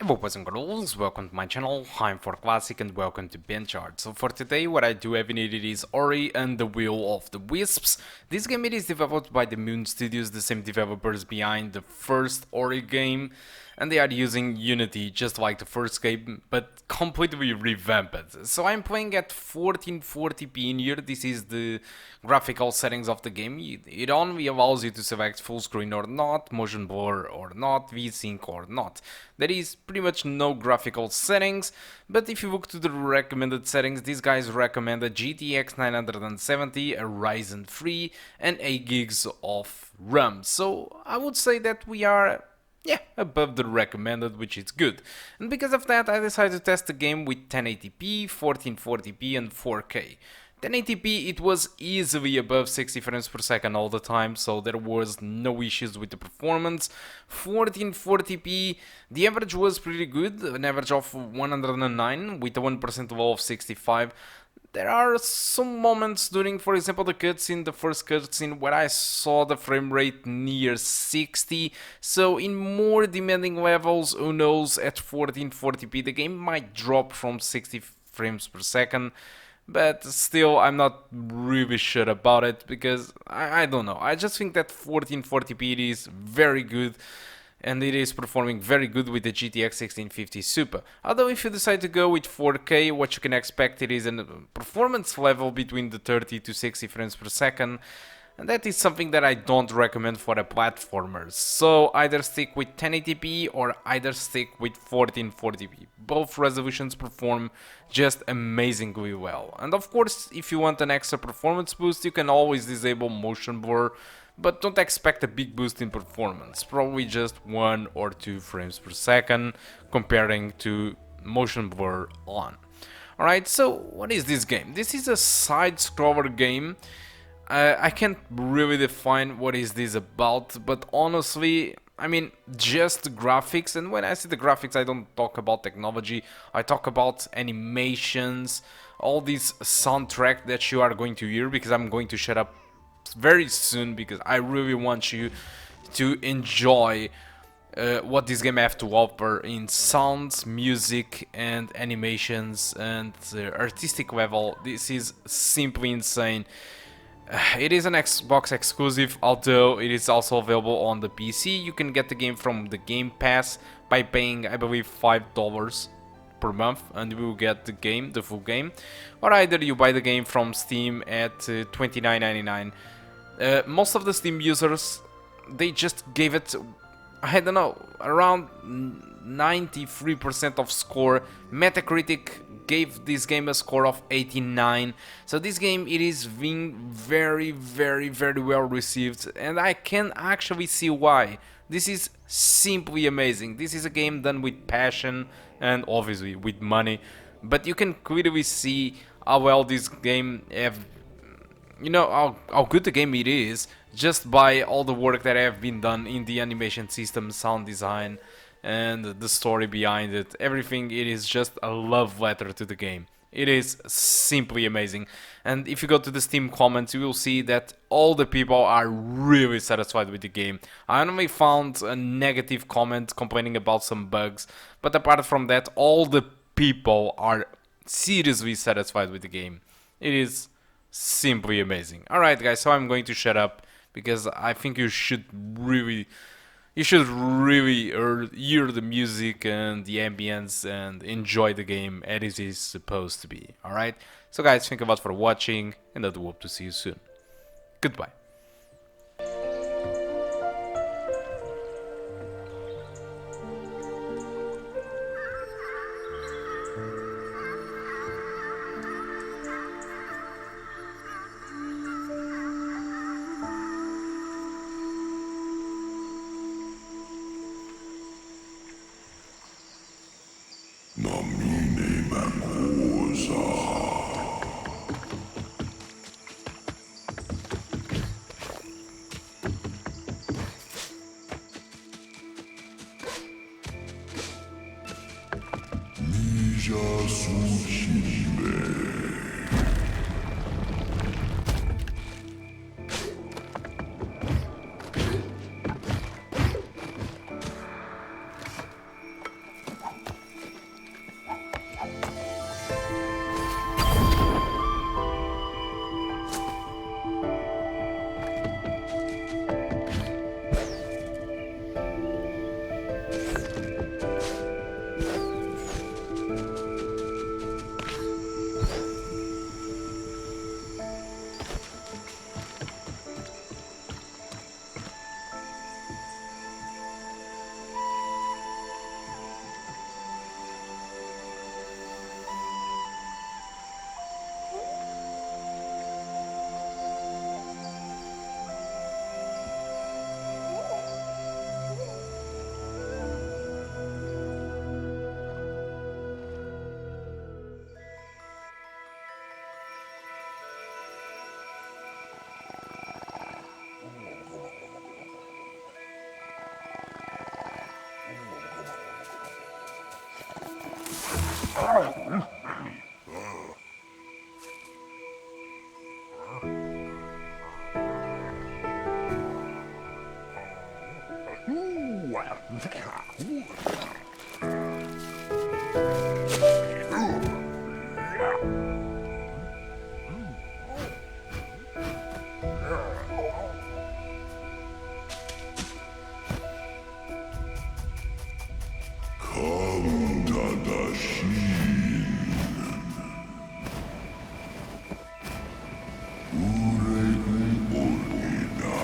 Hello boys and girls, welcome to my channel, I'm ForClassic and welcome to BenchART. So for today what I do have needed is Ori and the Will of the Wisps. This game it is developed by the Moon Studios, the same developers behind the first Ori game, and they are using Unity just like the first game, but completely revamped. So I'm playing at 1440p in here. This is the graphical settings of the game. It only allows you to select full screen or not, motion blur or not, VSync or not. There is pretty much no graphical settings, but if you look to the recommended settings, these guys recommend a GTX 970, a Ryzen 3 and 8 gigs of RAM. So I would say that we are above the recommended, which is good. And because of that, I decided to test the game with 1080p, 1440p and 4K. 1080p, it was easily above 60 frames per second all the time, so there was no issues with the performance. 1440p, the average was pretty good, an average of 109 with a 1% low of 65. There are some moments during, for example, the cutscene, the first cutscene, where I saw the frame rate near 60. So in more demanding levels, who knows, at 1440p the game might drop from 60 frames per second. But still, I'm not really sure about it because I don't know. I just think that 1440p is very good. And it is performing very good with the GTX 1650 Super. Although if you decide to go with 4K, what you can expect it is a performance level between the 30 to 60 frames per second. And that is something that I don't recommend for a platformer. So either stick with 1080p or either stick with 1440p. Both resolutions perform just amazingly well. And of course, if you want an extra performance boost, you can always disable motion blur. But don't expect a big boost in performance, probably just 1 or 2 frames per second comparing to motion blur on. Alright, so what is this game? This is a side-scroller game. I can't really define what is this about, but honestly, I mean, just the graphics, and when I say the graphics I don't talk about technology, I talk about animations, all this soundtrack that you are going to hear, because I'm going to shut up very soon because I really want you to enjoy what this game have to offer in sounds, music and animations and artistic level. This is simply insane. It is an Xbox exclusive, although it is also available on the PC. You can get the game from the Game Pass by paying, I believe, $5 per month, and you will get the game, the full game, or either you buy the game from Steam at $29.99. Most of the Steam users, they just gave it, I don't know, around 93% of score. Metacritic gave this game a score of 89. So this game, it is being very well received, and I can actually see why. This is simply amazing. This is a game done with passion and obviously with money, but you can clearly see how well this game have, you know, how good the game it is just by all the work that have been done in the animation system, sound design and the story behind it. Everything, it is just a love letter to the game. It is simply amazing. And if you go to the Steam comments, you will see that all the people are really satisfied with the game. I only found a negative comment complaining about some bugs, but apart from that, all the people are seriously satisfied with the game. It is simply amazing. Alright guys, so I'm going to shut up because I think you should really hear the music and the ambience and enjoy the game as it is supposed to be. Alright, so guys, thank you a lot for watching, and I do hope to see you soon. Goodbye. Namine Mangosa. Nija Sushime. Come, Tadashi. Uregu Olina.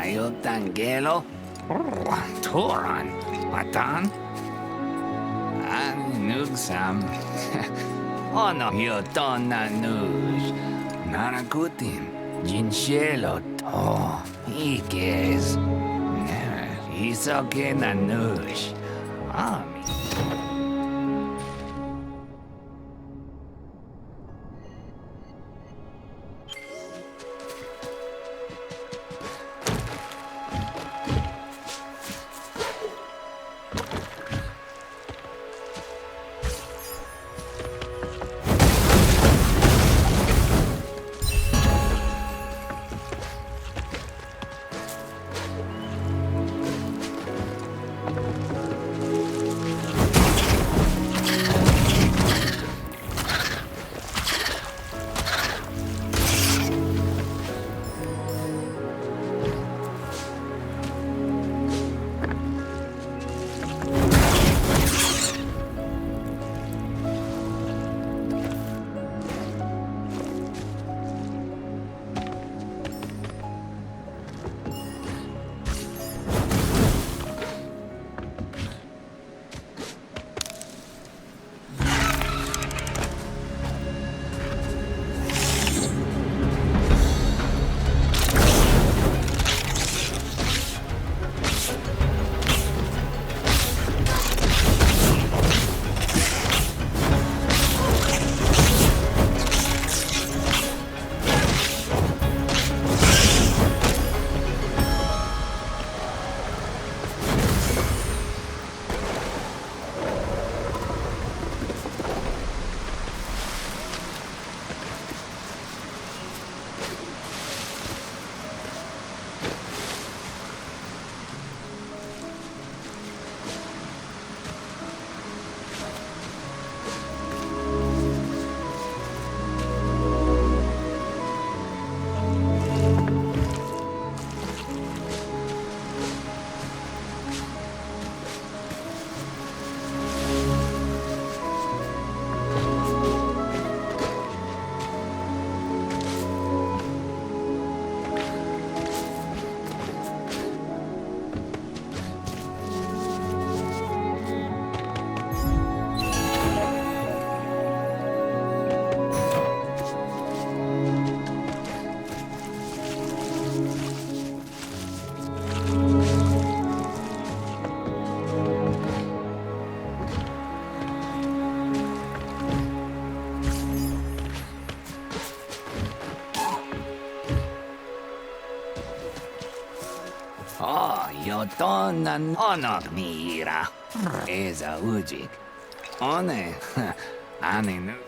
Ayutan gelo. Turan. Matan. Nugsam. Ono yuton na nuj. Narakutin. Jinshelo to. Ikes. Isoke na nuj. Ami. Yotonan onok niira. Eza ujik. One. Aninu.